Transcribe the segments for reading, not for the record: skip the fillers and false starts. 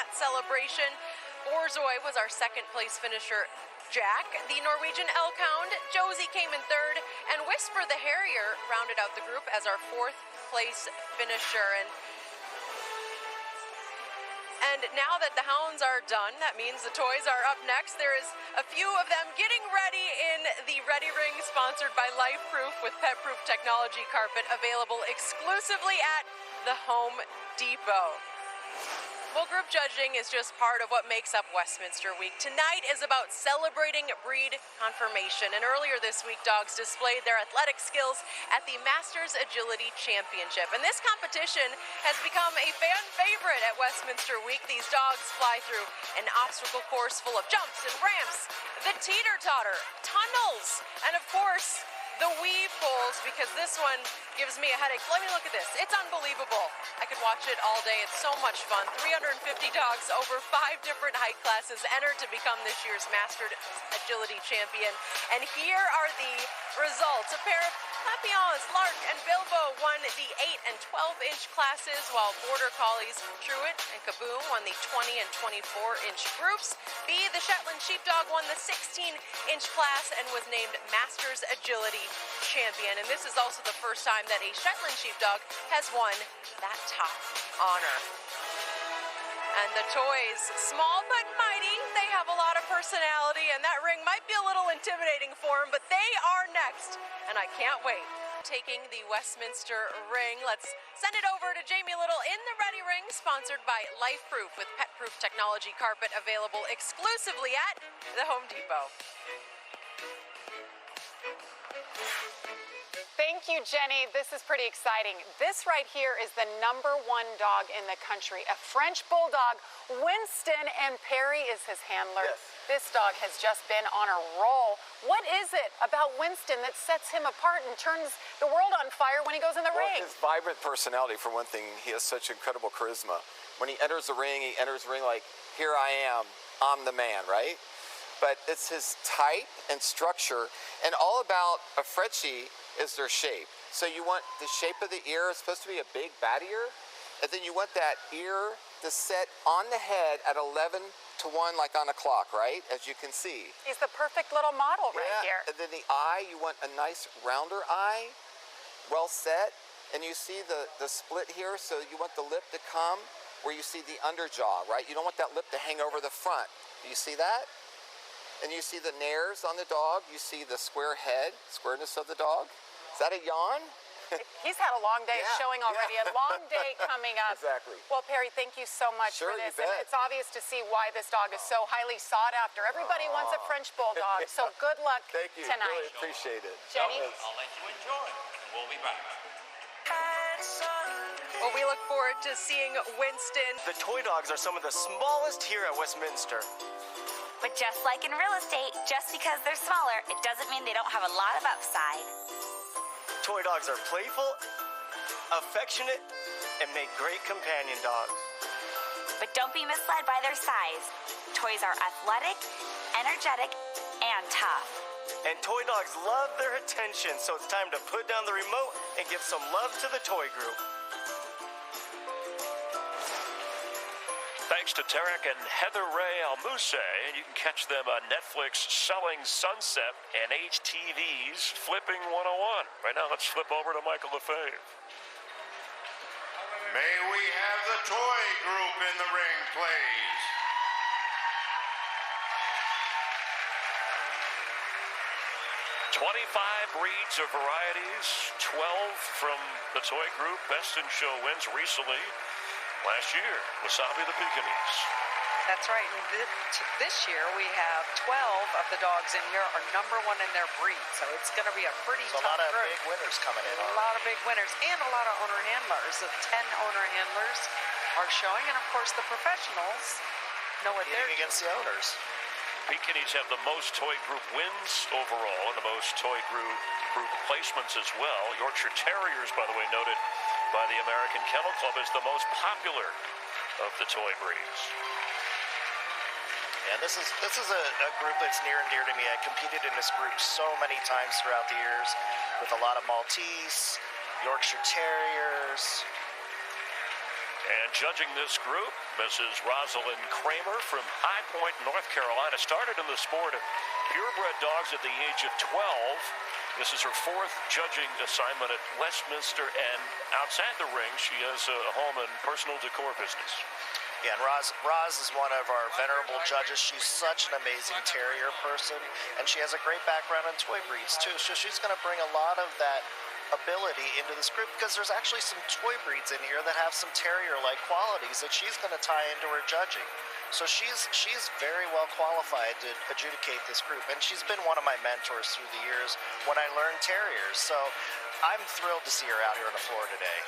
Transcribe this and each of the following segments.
that celebration. Borzoi was our second place finisher. Jack, the Norwegian elk hound, Josie came in third, and Whisper the Harrier rounded out the group as our fourth place finisher. And now that the hounds are done, that means the toys are up next. There is a few of them getting ready in the Ready Ring, sponsored by Life Proof, with pet proof technology carpet available exclusively at the Home Depot. Well, group judging is just part of what makes up Westminster Week. Tonight is about celebrating breed confirmation. And earlier this week, dogs displayed their athletic skills at the Masters Agility Championship. And this competition has become a fan favorite at Westminster Week. These dogs fly through an obstacle course full of jumps and ramps, the teeter-totter, tunnels, and of course, the weave poles, because this one gives me a headache. Let me look at this. It's unbelievable. I could watch it all day. It's so much fun. 350 dogs over 5 different height classes entered to become this year's Master Agility Champion. And here are the results. A pair of Papillons, Lark and Bilbo, won the 8 and 12-inch classes, while Border Collies, Truett and Kaboom won the 20 and 24-inch groups. B, the Shetland Sheepdog, won the 16-inch class and was named Masters Agility Champion. And this is also the first time that a Shetland Sheepdog has won that top honor. And the toys, small but mighty, they have a lot of personality, and that ring might be a little intimidating for them, but they are next, and I can't wait. Taking the Westminster ring, let's send it over to Jamie Little in the Ready Ring, sponsored by Life Proof, with pet proof technology carpet available exclusively at the Home Depot. Thank you, Jenny. This is pretty exciting. This right here is the #1 dog in the country, a French Bulldog. Winston, and Perry is his handler. Yes. This dog has just been on a roll. What is it about Winston that sets him apart and turns the world on fire when he goes in the ring? His vibrant personality, for one thing. He has such incredible charisma. When he enters the ring, like, here I am, I'm the man, right? But it's his type and structure, and all about a Frenchie is their shape. So you want the shape of the ear, it's supposed to be a big bat ear, and then you want that ear to set on the head at 11 to 1, like on a clock, right? As you can see. He's the perfect little model right here. And then the eye, you want a nice rounder eye, well set, and you see the split here, so you want the lip to come where you see the underjaw, right? You don't want that lip to hang over the front. Do you see that? And you see the nares on the dog. You see the square head, squareness of the dog. Is that a yawn? He's had a long day showing already, a long day coming up. Exactly. Well, Perry, thank you so much for this. And it's obvious to see why this dog is so highly sought after. Everybody wants a French Bulldog, so good luck thank you. tonight. Really appreciate it. Jenny? I'll let you enjoy. We'll be back. Well, we look forward to seeing Winston. The toy dogs are some of the smallest here at Westminster. But just like in real estate, just because they're smaller, it doesn't mean they don't have a lot of upside. Toy dogs are playful, affectionate, and make great companion dogs. But don't be misled by their size. Toys are athletic, energetic, and tough. And toy dogs love their attention, so it's time to put down the remote and give some love to the toy group. Thanks to Tarek and Heather Ray Almousse, and you can catch them on Netflix selling Sunset and HTV's Flipping 101. Right now, let's flip over to Michael Lefebvre. May we have the toy group in the ring, please? Breeds of varieties, 12 from the toy group. Best in Show wins recently. Last year, Wasabi the Pekingese. That's right. And this year, we have 12 of the dogs in here are #1 in their breed. So it's going to be a pretty tough group. A lot of big winners coming in. A lot of big winners and a lot of owner handlers. The 10 owner handlers are showing. And, of course, the professionals know what they're doing. Against the owners. Pekingese have the most toy group wins overall and the most toy group placements as well. Yorkshire Terriers, by the way, noted by the American Kennel Club as the most popular of the toy breeds. And this is a group that's near and dear to me. I competed in this group so many times throughout the years with a lot of Maltese, Yorkshire Terriers. And And judging this group, Mrs. Rosalind Kramer from High Point, North Carolina, started in the sport of purebred dogs at the age of 12. This is her 4th judging assignment at Westminster, and outside the ring, she has a home and personal decor business. Yeah, and Roz is one of our venerable judges. She's such an amazing terrier person, and she has a great background in toy breeds, too. So she's going to bring a lot of that ability into this group, because there's actually some toy breeds in here that have some terrier-like qualities that she's going to tie into her judging. So she's very well qualified to adjudicate this group, and she's been one of my mentors through the years when I learned terriers. So I'm thrilled to see her out here on the floor today.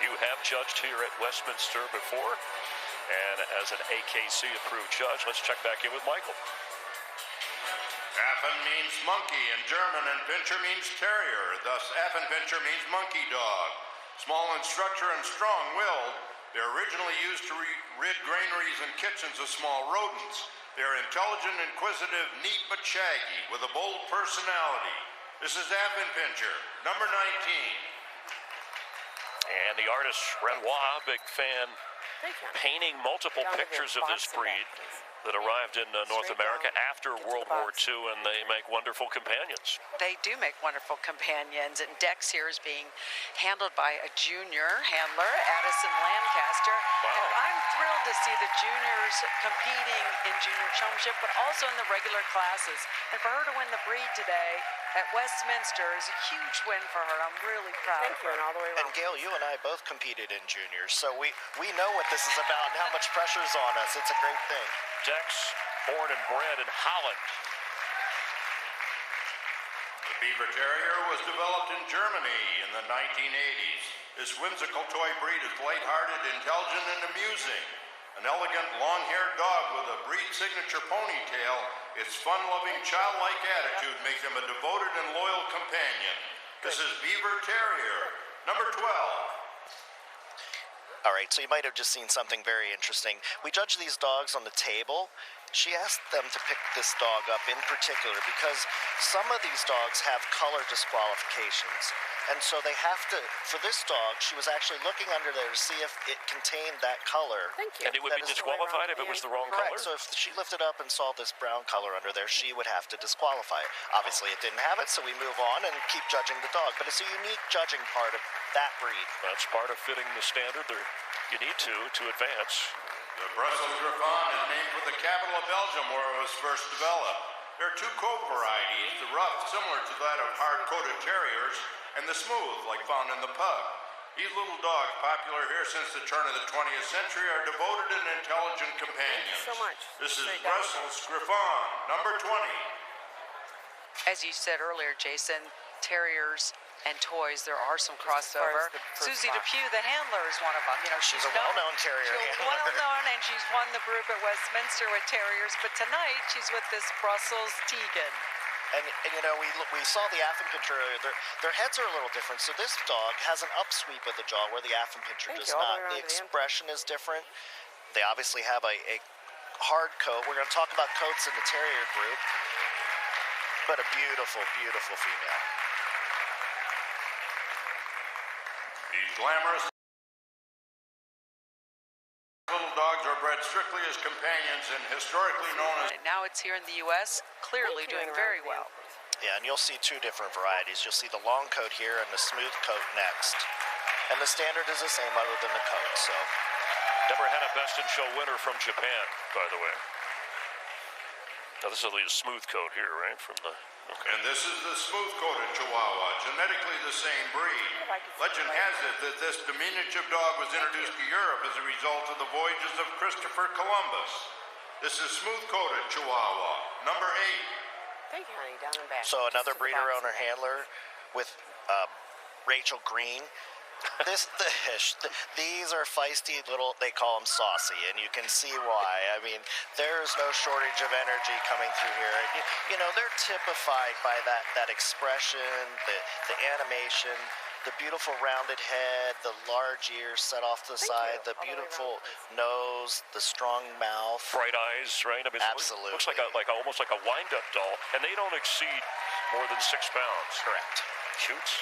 You have judged here at Westminster before, and as an AKC-approved judge, let's check back in with Michael. Affen means monkey in German, and Pinscher means terrier. Thus, Affenpinscher means monkey dog. Small in structure and strong-willed, they're originally used to rid granaries and kitchens of small rodents. They're intelligent, inquisitive, neat but shaggy, with a bold personality. This is Affenpinscher, number 19. And the artist Renoir, big fan, painting multiple pictures of this breed that arrived in North America after World War II, and they make wonderful companions. They do make wonderful companions, and Dex here is being handled by a junior handler, Addison Lancaster. Wow. And I'm thrilled to see the juniors competing in junior showmanship, but also in the regular classes. And for her to win the breed today at Westminster is a huge win for her. I'm really proud of her. And Gail, you and I both competed in juniors, so we know what this is about and how much pressure is on us. It's a great thing. Dex, born and bred in Holland. The Beaver Terrier was developed in Germany in the 1980s. This whimsical toy breed is lighthearted, intelligent, and amusing. An elegant, long-haired dog with a breed signature ponytail, its fun-loving, childlike attitude make them a devoted and loyal companion. This is Beaver Terrier, number 12. All right, so you might have just seen something very interesting. We judge these dogs on the table. She asked them to pick this dog up in particular because some of these dogs have color disqualifications. And so they have to, for this dog, she was actually looking under there to see if it contained that color. Thank you. And it would be disqualified if it was the wrong Correct. color? So if she lifted up and saw this brown color under there, she would have to disqualify it. Obviously, it didn't have it, so we move on and keep judging the dog. But it's a unique judging part of that breed. That's part of fitting the standard you need to advance. The Brussels Griffon is named for the capital of Belgium, where it was first developed. There are 2 coat varieties, the rough, similar to that of hard-coated terriers, and the smooth, like found in the pug. These little dogs, popular here since the turn of the 20th century, are devoted and intelligent companions. Thank you so much. This is Brussels Griffon, number 20. As you said earlier, Jason, terriers and toys, there are some crossover. Susie Depew, the handler, is one of them. You know, she's a well-known terrier handler. Well-known, and she's won the group at Westminster with terriers. But tonight, she's with this Brussels Tegan. And you know, we saw the Affenpinscher earlier. Their heads are a little different. So this dog has an upsweep of the jaw where the Affenpinscher does not. The expression is different. They obviously have a hard coat. We're going to talk about coats in the terrier group. But a beautiful, beautiful female. These glamorous little dogs are bred strictly as companions and historically known as... Now it's here in the U.S., clearly doing very well. Yeah, and you'll see 2 different varieties. You'll see the long coat here and the smooth coat next. And the standard is the same other than the coat, so... Never had a best in show winner from Japan, by the way. Now this is a smooth coat here, right? From the... Okay. And this is the smooth-coated Chihuahua, genetically the same breed. Legend has it that this diminutive dog was introduced to Europe as a result of the voyages of Christopher Columbus. This is smooth-coated Chihuahua, number 8. Thank you, honey, down and back. So another breeder owner handler with Rachel Green. These are feisty little, they call them saucy, and you can see why. I mean, there's no shortage of energy coming through here. You know, they're typified by that expression, the animation, the beautiful rounded head, the large ears set off to the side, the beautiful nose, the strong mouth. Bright eyes, right? I mean, absolutely. Looks like almost like a wind-up doll, and they don't exceed more than 6 pounds. Correct. Cutes.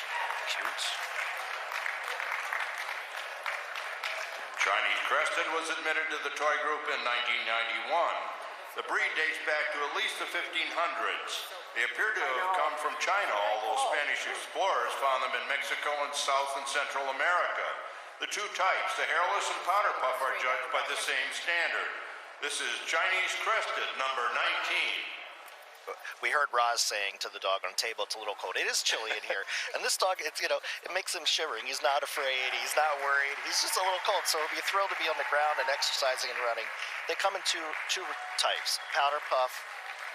Chinese Crested was admitted to the toy group in 1991. The breed dates back to at least the 1500s. They appear to have come from China, although Spanish explorers found them in Mexico and South and Central America. The two types, the hairless and powder puff, are judged by the same standard. This is Chinese Crested, number 19. We heard Roz saying to the dog on the table, it's a little cold. It is chilly in here. And this dog, it's, it makes him shivering. He's not afraid. He's not worried. He's just a little cold. So he'll be thrilled to be on the ground and exercising and running. They come in two types, powder puff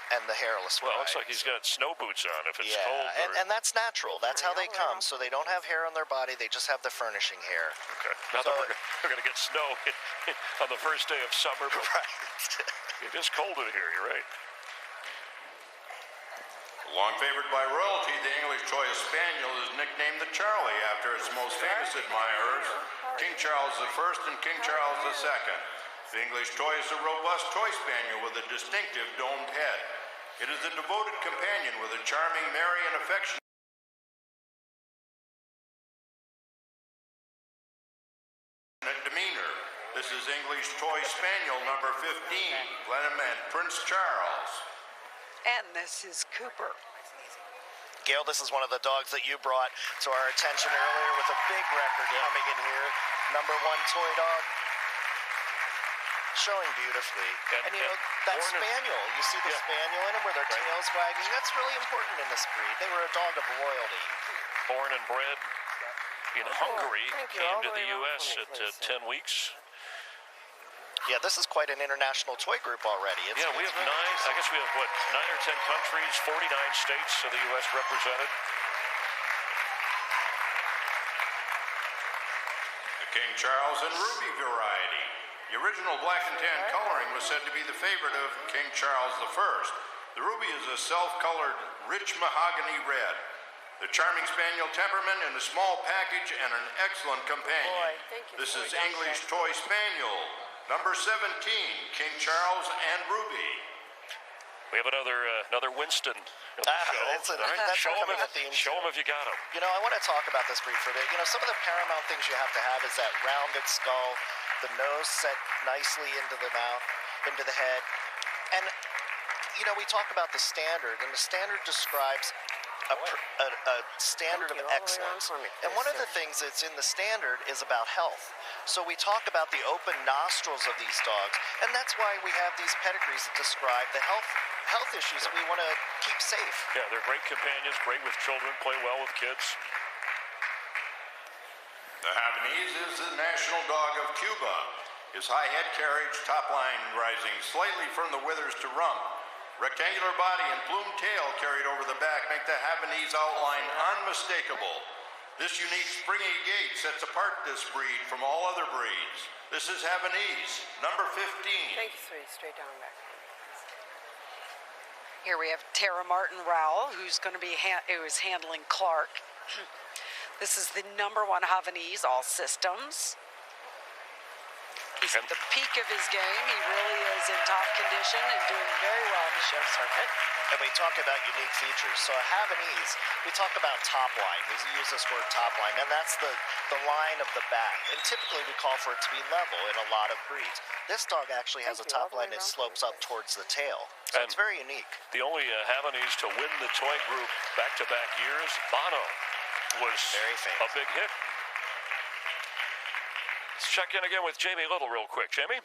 and the hairless Well, it looks like he's got snow boots on if it's cold. And that's natural. That's how they come. So they don't have hair on their body. They just have the furnishing hair. Okay. Now that we're going to get snow on the first day of summer. But right. It is cold in here. You're right. Long favored by royalty, the English toy spaniel is nicknamed the Charlie after its most famous admirers, King Charles I and King Charles II. The English toy is a robust toy spaniel with a distinctive domed head. It is a devoted companion with a charming, merry, and affectionate demeanor. This is English toy spaniel number 15, Glenham and Prince Charles. And this is Cooper. Gail, this is one of the dogs that you brought to our attention earlier with a big record coming in here. Number 1 toy dog. Showing beautifully. And that spaniel, you see the spaniel in them where their tails wagging. That's really important in this breed. They were a dog of royalty. Born and bred in Hungary, came to the U.S. at 10 weeks. Yeah, this is quite an international toy group already. We have 9, I guess we have, 9 or 10 countries, 49 states of the U.S. represented. The King Charles and Ruby variety. The original black and tan coloring was said to be the favorite of King Charles I. The Ruby is a self-colored, rich mahogany red. The charming spaniel temperament in a small package and an excellent companion. This is English Toy Spaniel, number 17, King Charles and Ruby. We have another Winston in the show. That's show him if you got him. I want to talk about this breed for a bit. Some of the paramount things you have to have is that rounded skull, the nose set nicely into the mouth, into the head. And, we talk about the standard, and the standard describes a standard of excellence. And one of the things that's in the standard is about health. So we talk about the open nostrils of these dogs, and that's why we have these pedigrees that describe the health issues that we want to keep safe. Yeah, they're great companions, great with children, play well with kids. The Havanese is the national dog of Cuba. His high head carriage, top line rising slightly from the withers to rump. Rectangular body and plumed tail carried over the back make the Havanese outline unmistakable. This unique springy gait sets apart this breed from all other breeds. This is Havanese, number 15. Thank you, sweetie. Straight down and back. Here we have Tara Martin Rowell, who's going to be who is handling Clark. This is the number 1 Havanese, all systems. He's at the peak of his game. He really is in top condition and doing very well in the show circuit. And we talk about unique features. So a Havanese, we talk about top line. We use this word top line, and that's the line of the back. And typically we call for it to be level in a lot of breeds. This dog actually has a top line that slopes up towards the tail. So it's very unique. The only Havanese to win the toy group back-to-back years, Bono, was very famous. A big hit. Let's check in again with Jamie Little real quick. Jamie?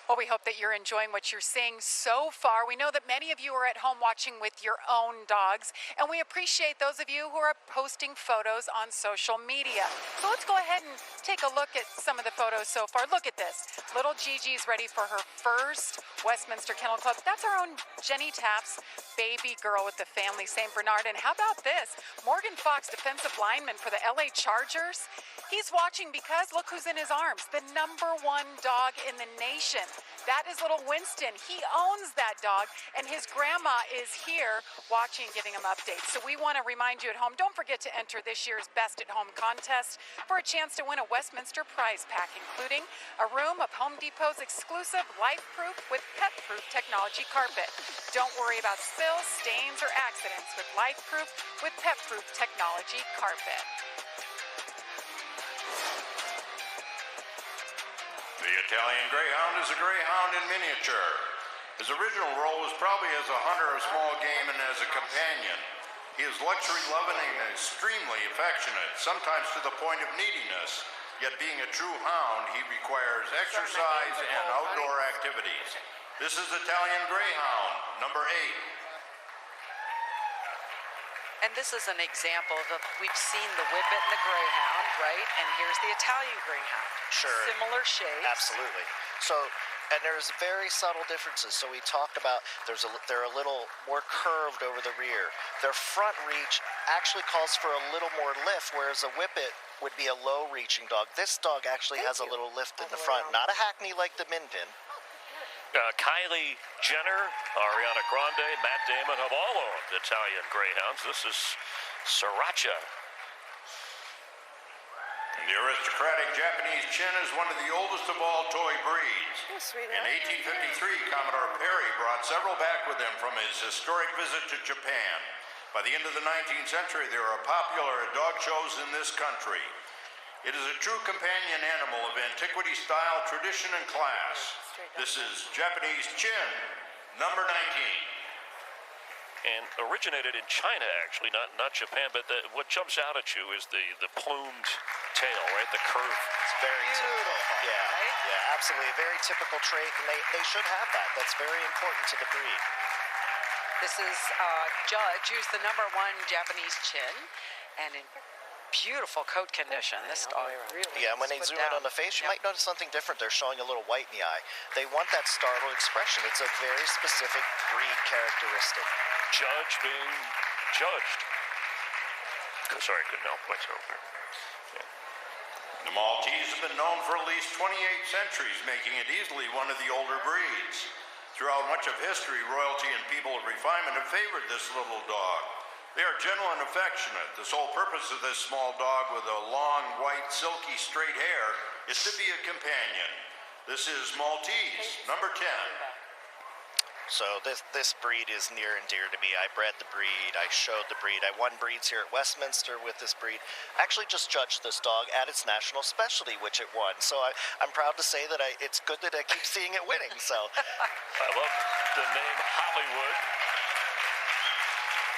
Well, we hope that you're enjoying what you're seeing so far. We know that many of you are at home watching with your own dogs, and we appreciate those of you who are posting photos on social media. So let's go ahead and take a look at some of the photos so far. Look at this. Little Gigi's ready for her first Westminster Kennel Club. That's our own Jenny Tapp's baby girl with the family St. Bernard. And how about this? Morgan Fox, defensive lineman for the LA Chargers. He's watching because look who's in his arms, the number 1 dog in the nation. That is little Winston. He owns that dog, and his grandma is here watching, giving him updates. So we want to remind you at home, don't forget to enter this year's Best at Home contest for a chance to win a Westminster prize pack, including a room of Home Depot's exclusive life-proof with pet-proof technology carpet. Don't worry about spills, stains, or accidents with life-proof with pet-proof technology carpet. The Italian Greyhound is a greyhound in miniature. His original role was probably as a hunter of small game and as a companion. He is luxury-loving and extremely affectionate, sometimes to the point of neediness. Yet being a true hound, he requires exercise and outdoor activities. This is Italian Greyhound, number 8. And this is an example of, we've seen the Whippet and the Greyhound, right? And here's the Italian Greyhound. Sure. Similar shapes. Absolutely. So, and there's very subtle differences. So we talked about they're a little more curved over the rear. Their front reach actually calls for a little more lift, whereas a Whippet would be a low-reaching dog. This dog actually has a little lift in the front. Not a hackney like the Min Pin. Kylie Jenner, Ariana Grande, Matt Damon have all owned Italian Greyhounds. This is Sriracha. The aristocratic Japanese Chin is one of the oldest of all toy breeds. In 1853, Commodore Perry brought several back with him from his historic visit to Japan. By the end of the 19th century, they were popular at dog shows in this country. It is a true companion animal of antiquity, style, tradition, and class. This is Japanese Chin, number 19. And originated in China, actually, not Japan. But what jumps out at you is the plumed tail, right? The curve. It's very typical. Yeah, right? yeah, absolutely. A very typical trait, and they should have that. That's very important to the breed. This is Judge, who's the #1 Japanese Chin, and in beautiful coat condition. This dog really. Yeah, and when they zoom in on the face, you might notice something different. They're showing a little white in the eye. They want that startled expression. It's a very specific breed characteristic. Judge being judged. Sorry, I couldn't help myself there. The Maltese have been known for at least 28 centuries, making it easily one of the older breeds. Throughout much of history, royalty and people of refinement have favored this little dog. They are gentle and affectionate. The sole purpose of this small dog with a long, white, silky, straight hair is to be a companion. This is Maltese, number 10. So this breed is near and dear to me. I bred the breed. I showed the breed. I won breeds here at Westminster with this breed. I actually just judged this dog at its national specialty, which it won. So I'm proud to say that it's good that I keep seeing it winning. So I love the name Hollywood.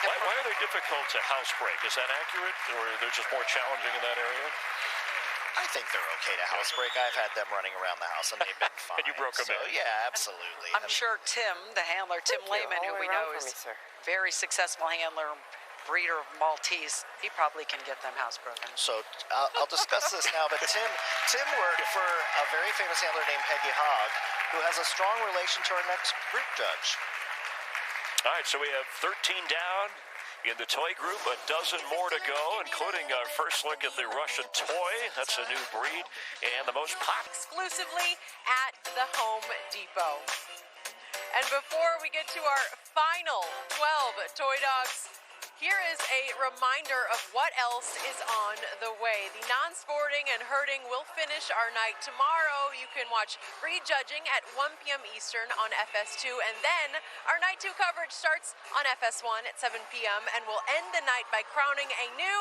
Why are they difficult to housebreak? Is that accurate, or they're just more challenging in that area? I think they're okay to housebreak. I've had them running around the house, and they've been fine. And you broke them in? Yeah, absolutely. I'm sure Tim, the handler, Tim Lehman, who we know is very successful handler, breeder of Maltese, he probably can get them housebroken. So I'll discuss this now, but Tim worked for a very famous handler named Peggy Hogg, who has a strong relation to our next group judge. All right, so we have 13 down in the toy group, a dozen more to go, including our first look at the Russian toy. That's a new breed, and the most popular. Exclusively at the Home Depot. And before we get to our final 12 toy dogs, here is a reminder of what else is on the way. The non-sporting and herding will finish our night tomorrow. You can watch breed judging at 1 p.m. Eastern on FS2, and then our night 2 coverage starts on FS1 at 7 p.m. and we'll end the night by crowning a new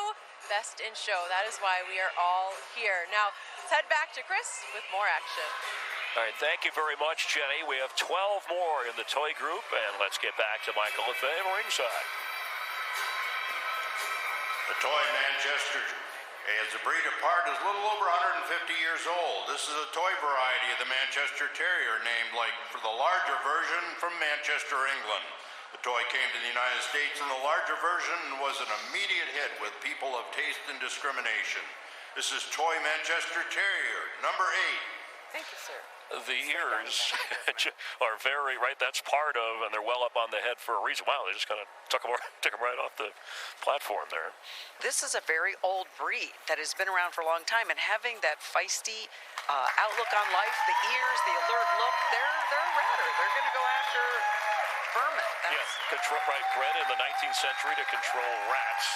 Best in Show. That is why we are all here. Now, let's head back to Chris with more action. All right, thank you very much, Jenny. We have 12 more in the toy group, and let's get back to Michael Lefebvre ringside. The toy Manchester as a breed apart is a little over 150 years old. This is a toy variety of the Manchester Terrier named like for the larger version from Manchester, England. The toy came to the United States in the larger version was an immediate hit with people of taste and discrimination. This is toy Manchester Terrier, number 8. Thank you, sir. The ears are very, right, that's part of, and they're well up on the head for a reason. Wow, they just kind of took them right off the platform there. This is a very old breed that has been around for a long time, and having that feisty outlook on life, the ears, the alert look, they're a ratter. They're going to go after vermin. Yes, right, bred in the 19th century to control rats.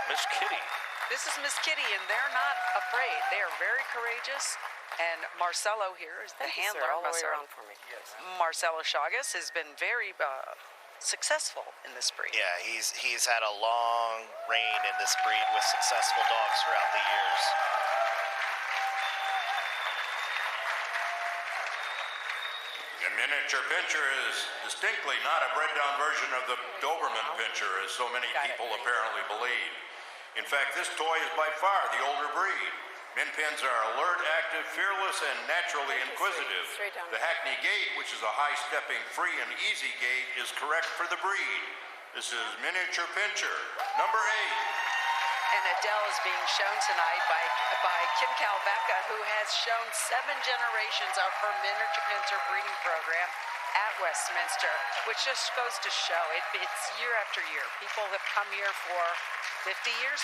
Miss Kitty. This is Miss Kitty, and they're not afraid. They are very courageous. And Marcelo here is the handler. All the way around for me. Yes. Marcelo Chagas has been very successful in this breed. Yeah, he's had a long reign in this breed with successful dogs throughout the years. The miniature pincher is distinctly not a bred-down version of the Doberman pincher, as so many people apparently believe. In fact, this toy is by far the older breed. Min pins are alert, active, fearless, and naturally inquisitive. The Hackney gait, which is a high-stepping, free and easy gait, is correct for the breed. This is miniature pincher, number 8. And Adele is being shown tonight by Kim Calvecca, who has shown 7 generations of her miniature pincher breeding program at Westminster, which just goes to show it's year after year. People have come here for 50 years.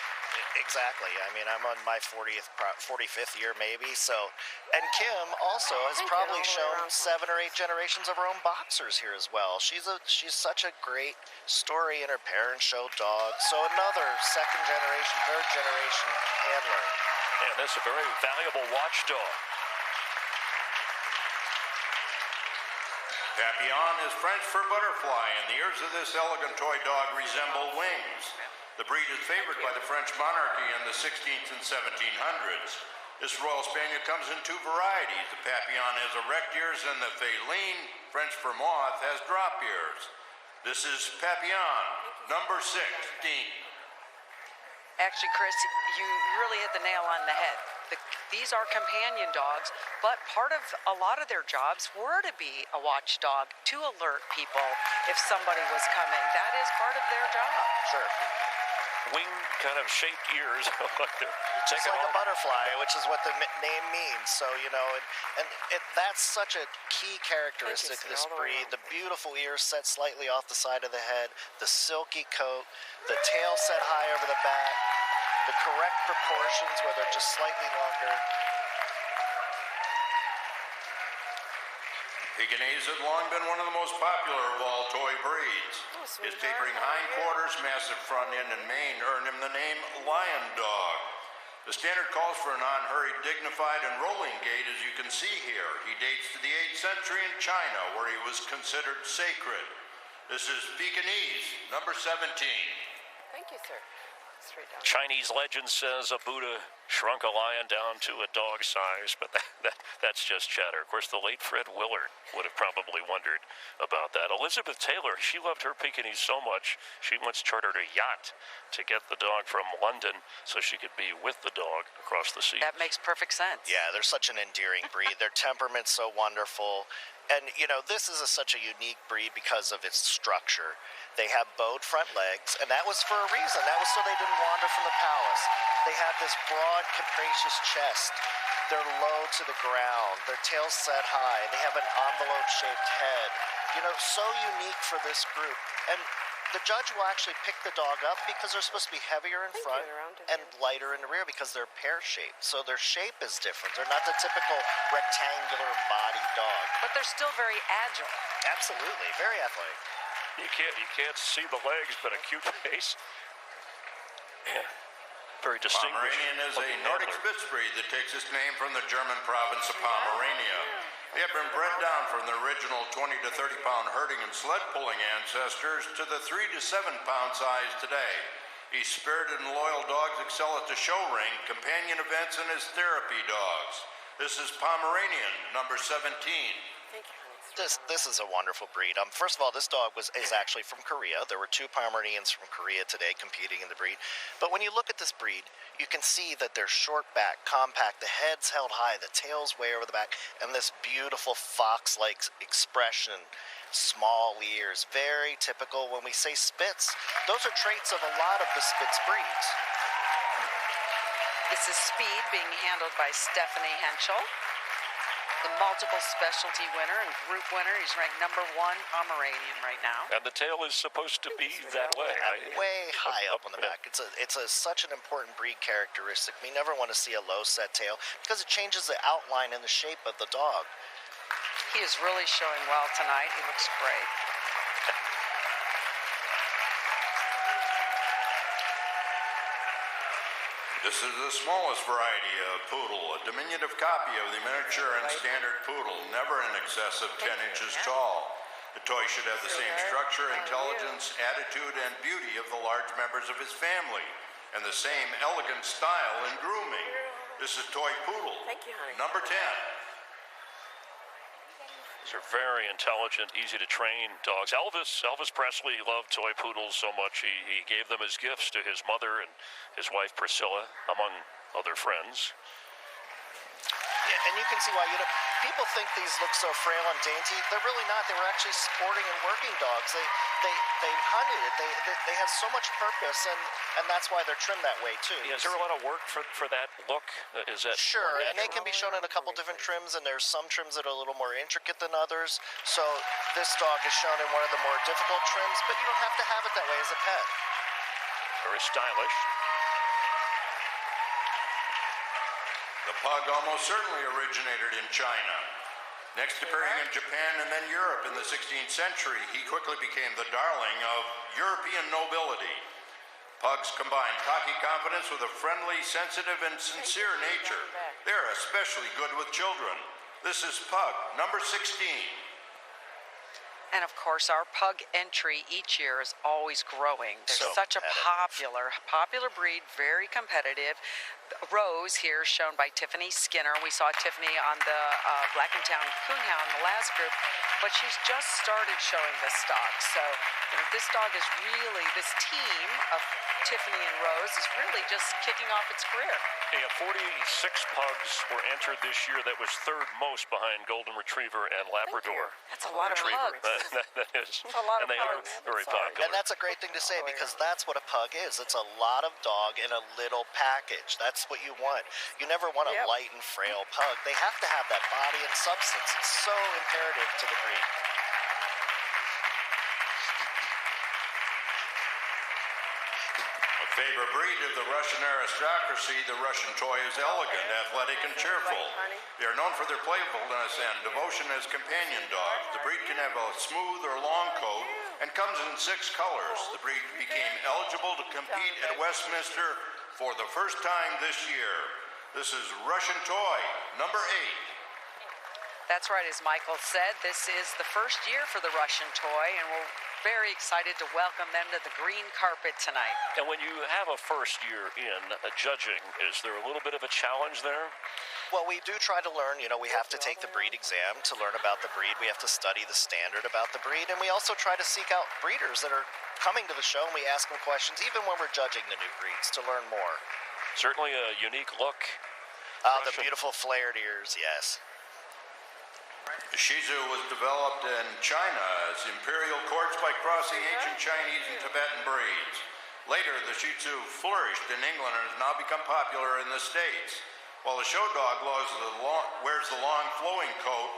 Exactly. I mean, I'm on my 45th year maybe. So, and Kim also has probably shown 7 or 8 generations of her own boxers here as well. She's such a great story, and her parents showed dogs. So another 2nd generation, 3rd generation handler. And this is a very valuable watchdog. Papillon is French for butterfly, and the ears of this elegant toy dog resemble wings. The breed is favored by the French monarchy in the 16th and 1700s. This Royal Spaniel comes in 2 varieties. The Papillon has erect ears, and the Féline, French for moth, has drop ears. This is Papillon, number 16. Actually, Chris, you really hit the nail on the head. These are companion dogs, but part of a lot of their jobs were to be a watchdog to alert people if somebody was coming. That is part of their job. Sure. Wing kind of shaped ears. Just like a butterfly, which is what the name means. So, and that's such a key characteristic of this breed. The beautiful ears set slightly off the side of the head, the silky coat, the tail set high over the back, the correct proportions where they're just slightly longer. Pekingese has long been one of the most popular of all toy breeds. His tapering hindquarters, massive front end, and mane earn him the name Lion Dog. The standard calls for a non-hurried, dignified, and rolling gait, as you can see here. He dates to the 8th century in China, where he was considered sacred. This is Pekingese, number 17. Thank you, sir. Chinese legend says a Buddha shrunk a lion down to a dog size, but that's just chatter. Of course, the late Fred Willard would have probably wondered about that. Elizabeth Taylor, she loved her Pekingese so much, she once chartered a yacht to get the dog from London so she could be with the dog across the sea. That makes perfect sense. Yeah, they're such an endearing breed. Their temperament's so wonderful. And, this is such a unique breed because of its structure. They have bowed front legs, and that was for a reason. That was so they didn't wander from the palace. They have this broad, capacious chest. They're low to the ground. Their tail's set high. They have an envelope-shaped head. So unique for this group. And the judge will actually pick the dog up because they're supposed to be heavier in front and lighter in the rear because they're pear-shaped. So their shape is different. They're not the typical rectangular body dog. But they're still very agile. Absolutely. Very athletic. You can't see the legs, but a cute face. Yeah. Very distinguished. Pomeranian is a Nordic Spitz breed that takes its name from the German province of Pomerania. They have been bred down from the original 20 to 30 pound herding and sled pulling ancestors to the 3 to 7 pound size today. These spirited and loyal dogs excel at the show ring, companion events, and as therapy dogs. This is Pomeranian, number 17. Thank you. This is a wonderful breed. First of all, this dog is actually from Korea. There were 2 Pomeranians from Korea today competing in the breed. But when you look at this breed, you can see that they're short back, compact, the head's held high, the tail's way over the back, and this beautiful fox-like expression, small ears, very typical when we say Spitz. Those are traits of a lot of the Spitz breeds. This is Speed being handled by Stephanie Henschel. The multiple specialty winner and group winner. He's ranked number 1 Pomeranian right now. And the tail is supposed to be that way. Way high up on the back. It's such an important breed characteristic. We never want to see a low set tail because it changes the outline and the shape of the dog. He is really showing well tonight. He looks great. This is the smallest variety of poodle, a diminutive copy of the miniature and standard poodle, never in excess of 10 inches tall. The toy should have the same structure, intelligence, attitude, and beauty of the large members of his family, and the same elegant style in grooming. This is Toy Poodle, number 10. These are very intelligent, easy to train dogs. Elvis Presley loved toy poodles so much he gave them as gifts to his mother and his wife Priscilla, among other friends. Yeah, and you can see why people think these look so frail and dainty. They're really not. They were actually sporting and working dogs. They hunted. They have so much purpose, and that's why they're trimmed that way too. Yeah, is there a lot of work for that look? Is that sure? And they can be shown in a couple different trims, and there's some trims that are a little more intricate than others. So this dog is shown in one of the more difficult trims, but you don't have to have it that way as a pet. Very stylish. The pug almost certainly originated in China. Next appearing in Japan and then Europe in the 16th century, he quickly became the darling of European nobility. Pugs combine cocky confidence with a friendly, sensitive, and sincere nature. They're especially good with children. This is Pug, number 16. And of course, our pug entry each year is always growing. They're So such a popular breed, very competitive. Rose here, shown by Tiffany Skinner. We saw Tiffany on the Black and Town Coonhound in the last group, but she's just started showing this stock. So this dog is really, this team of Tiffany and Rose is really just kicking off its career. Yeah, 46 pugs were entered this year. That was third most behind Golden Retriever and Labrador. That's a lot of Retriever. pugs. That is. A lot and of they pugs. are very popular. And that's a great thing to say because that's what a pug is. It's a lot of dog in a little package. That's what you want. You never want a light and frail pug. They have to have that body and substance. It's so imperative to the breed. A favorite breed of the Russian aristocracy, the Russian toy is elegant, athletic, and cheerful. They are known for their playfulness and devotion as companion dogs. The breed can have a smooth or long coat and comes in 6 colors. The breed became eligible to compete at Westminster for the first time this year. This is Russian Toy, number 8. That's right, as Michael said, this is the first year for the Russian toy, and we're very excited to welcome them to the green carpet tonight. And when you have a first year in judging, is there a little bit of a challenge there? Well, we do try to learn. We have to take the breed exam to learn about the breed. We have to study the standard about the breed, and we also try to seek out breeders that are coming to the show, and we ask them questions, even when we're judging the new breeds, to learn more. Certainly a unique look. The beautiful flared ears, yes. The Shih Tzu was developed in China as imperial courts by crossing ancient Chinese and Tibetan breeds. Later, the Shih Tzu flourished in England and has now become popular in the States. While the show dog wears the long flowing coat,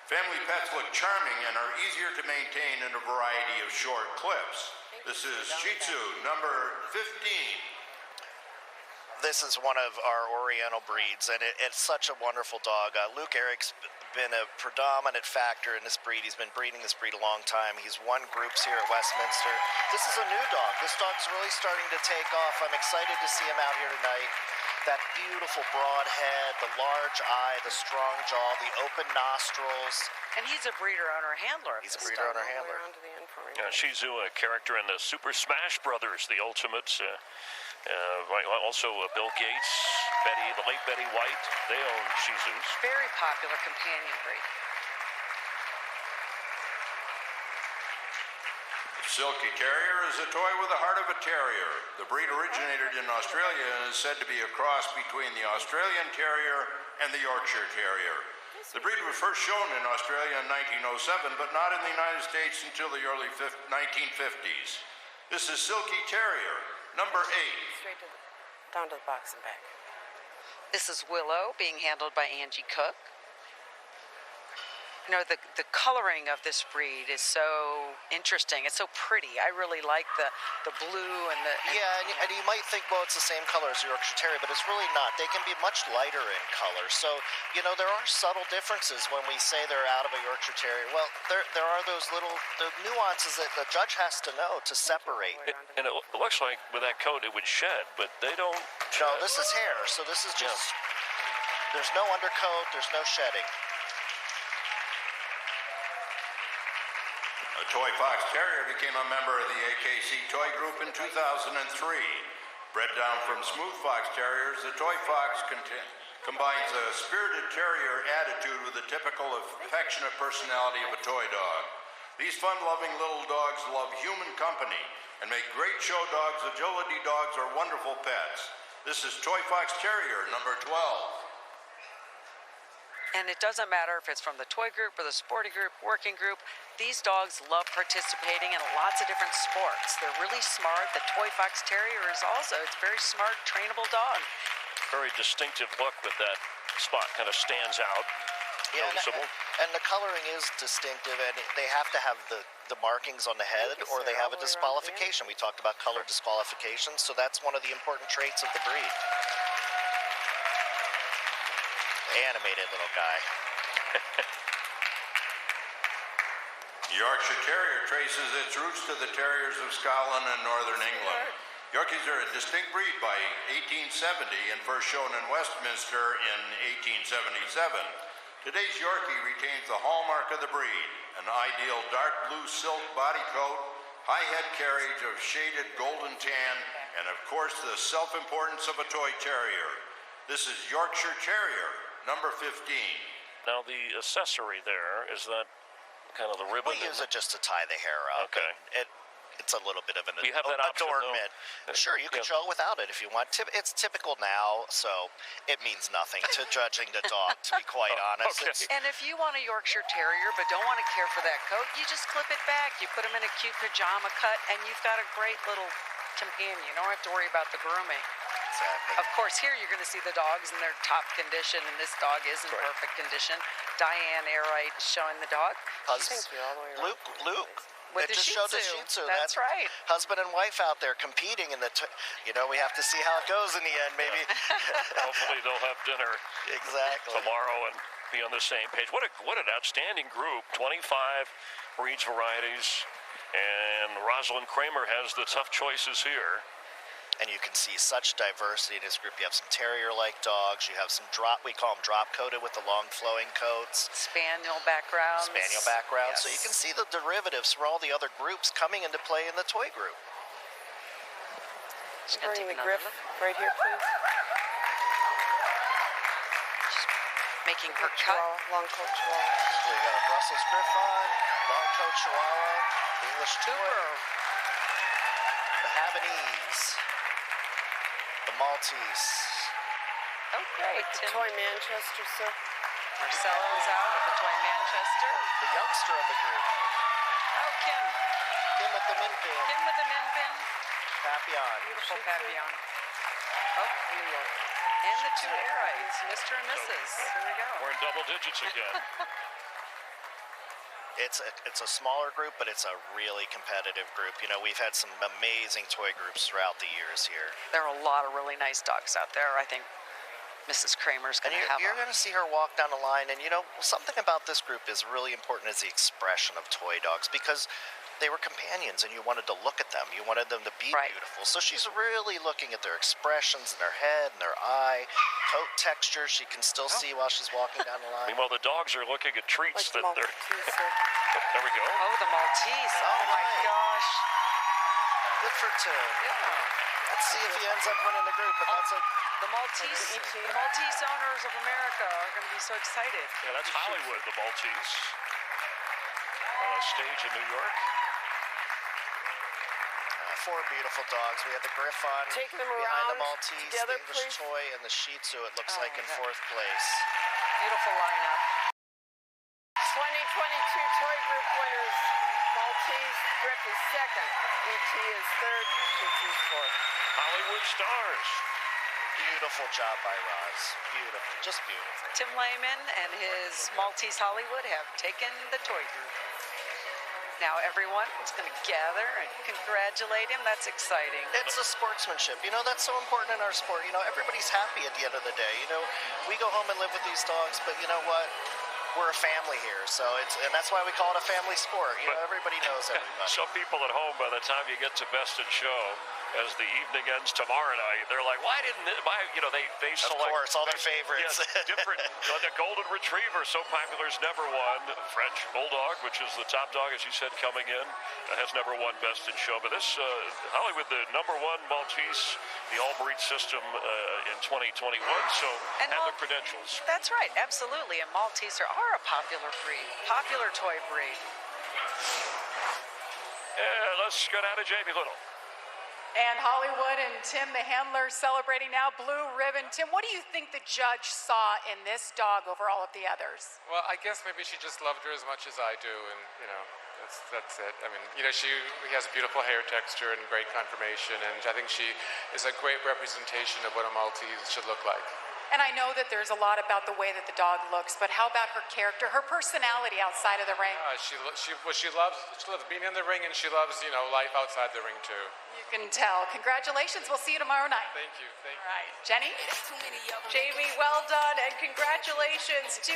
family pets look charming and are easier to maintain in a variety of short clips. This is Shih Tzu, number 15. This is one of our Oriental breeds, and it's such a wonderful dog. Luke Eric's been a predominant factor in this breed. He's been breeding this breed a long time. He's won groups here at Westminster. This is a new dog. This dog's really starting to take off. I'm excited to see him out here tonight. That beautiful broad head, the large eye, the strong jaw, the open nostrils. And he's a breeder owner handler. He's a breeder owner handler. Shih Tzu, a character in the Super Smash Brothers, the Ultimates. Also Bill Gates, the late Betty White, they own Shih Tzus. Very popular companion breed. The Silky Terrier is a toy with the heart of a terrier. The breed originated in Australia and is said to be a cross between the Australian Terrier and the Yorkshire Terrier. The breed was first shown in Australia in 1907, but not in the United States until the early 1950s. This is Silky Terrier, number 8. Straight down to the box and back. This is Willow, being handled by Angie Cook. The coloring of this breed is so interesting. It's so pretty. I really like the blue and the... And you might think, well, it's the same color as the Yorkshire Terrier, but it's really not. They can be much lighter in color. So, there are subtle differences when we say they're out of a Yorkshire Terrier. Well, there are those little nuances that the judge has to know to separate. And it looks like with that coat it would shed, but they don't shed. No, this is hair, so this is just... There's no undercoat, there's no shedding. A toy fox terrier became a member of the AKC toy group in 2003. Bred down from smooth fox terriers, the toy fox Combines a spirited terrier attitude with the typical affectionate personality of a toy dog. These fun-loving little dogs love human company and make great show dogs, agility dogs, or wonderful pets. This is Toy Fox Terrier number 12. And it doesn't matter if it's from the toy group or the sporting group, working group. These dogs love participating in lots of different sports. They're really smart. The Toy Fox Terrier is also, it's a very smart, trainable dog. Very distinctive look with that spot, kind of stands out. Yeah, noticeable. And the coloring is distinctive, and they have to have the markings on the head, or they have a disqualification. We talked about color disqualification, so that's one of the important traits of the breed. Animated little guy. Yorkshire Terrier traces its roots to the terriers of Scotland and Northern England. Yorkies are a distinct breed by 1870 and first shown in Westminster in 1877. Today's Yorkie retains the hallmark of the breed, an ideal dark blue silk body coat, high head carriage of shaded golden tan, and of course the self-importance of a toy terrier. This is Yorkshire Terrier, number 15. Now the accessory there, is that kind of the ribbon? We use it just to tie the hair up. Okay. It's a little bit of an You have that option, adornment. Sure, you can show without it if you want. It's typical now, so it means nothing to judging the dog, to be quite honest. Okay. And if you want a Yorkshire Terrier but don't want to care for that coat, you just clip it back. You put him in a cute pajama cut, and you've got a great little companion. You don't have to worry about the grooming. Exactly. Of course, here you're going to see the dogs in their top condition, and this dog is in perfect condition. Diane Airite is showing the dog. Luke. With it the just Shih showed the Tzu. Shih Tzu. That's right. Husband and wife out there competing in the, we have to see how it goes in the end, maybe. Hopefully they'll have dinner tomorrow and be on the same page. What an outstanding group. 25 breeds, varieties, and Rosalind Kramer has the tough choices here. And you can see such diversity in this group. You have some terrier-like dogs. You have some we call them drop-coated with the long flowing coats. Spaniel backgrounds. Yes. So you can see the derivatives from all the other groups coming into play in the toy group. Just bring the grip right here, please. Just making her cut. Long coat chihuahua. So you got a Brussels Griffon, long coat chihuahua, English toy, the Havanese, the Maltese. Oh, great. The Toy Manchester, sir. Marcelo's out with the Toy Manchester. The youngster of the group. Oh, Kim. Kim with the min pin. Kim with the min pin. Papillon. Beautiful Papillon. Oh, New York. And the two Airites, Mr. and Mrs. Here we go. We're in double digits again. It's a smaller group, but it's a really competitive group. You know, we've had some amazing toy groups throughout the years here. There are a lot of really nice dogs out there. I think Mrs. Kramer's going to have You're going to see her walk down the line, and you know, something about this group is really important is the expression of toy dogs, because they were companions and you wanted to look at them. You wanted them to be beautiful. So she's really looking at their expressions in their head and their eye, coat texture she can still see while she's walking down the line. Meanwhile, the dogs are looking at treats that they're... There we go. Oh, the Maltese. Oh, my gosh. Good for Tim. Yeah. Let's see if he ends up winning the group, but that's a... The Maltese owners of America are going to be so excited. Yeah, that's Hollywood, the Maltese. On a stage in New York. 4 beautiful dogs. We have the Griffon behind the Maltese, together, the English toy, and the Shih Tzu, it looks like, in 4th place. Beautiful lineup. 2022 Toy Group winners. Maltese, Griff is 2nd. ET is 3rd. Shih Tzu is 4th. Hollywood stars. Beautiful job by Roz. Beautiful. Just beautiful. Tim Lehman and his Maltese Hollywood have taken the toy group. Now everyone is going to gather and congratulate him. That's exciting. It's a sportsmanship. You know, that's so important in our sport. You know, everybody's happy at the end of the day. You know, we go home and live with these dogs, but you know what? we're a family here. So and that's why we call it a family sport. You know, everybody knows everybody. Some people at home, by the time you get to Best in Show, as the evening ends tomorrow night, they're like, why didn't they select? Of course, all their favorites. Yes, different. The Golden Retriever, so popular, has never won. French Bulldog, which is the top dog, as you said, coming in, has never won Best in Show. But this, Hollywood, the #1 Maltese, the all-breed system in 2021, so have the credentials. That's right, absolutely. And Maltese are a popular breed, popular toy breed. Let's go down to Jamie Little. And Hollywood and Tim, the handler, celebrating now. Blue ribbon. Tim, what do you think the judge saw in this dog over all of the others? Well, I guess maybe she just loved her as much as I do, and that's it. I mean, she has a beautiful hair texture and great conformation, and I think she is a great representation of what a Maltese should look like. And I know that there's a lot about the way that the dog looks, but how about her character, her personality outside of the ring? She loves being in the ring, and she loves life outside the ring too. You can tell. Congratulations. We'll see you tomorrow night. Thank you. All right, Jenny. Jamie, well done, and congratulations to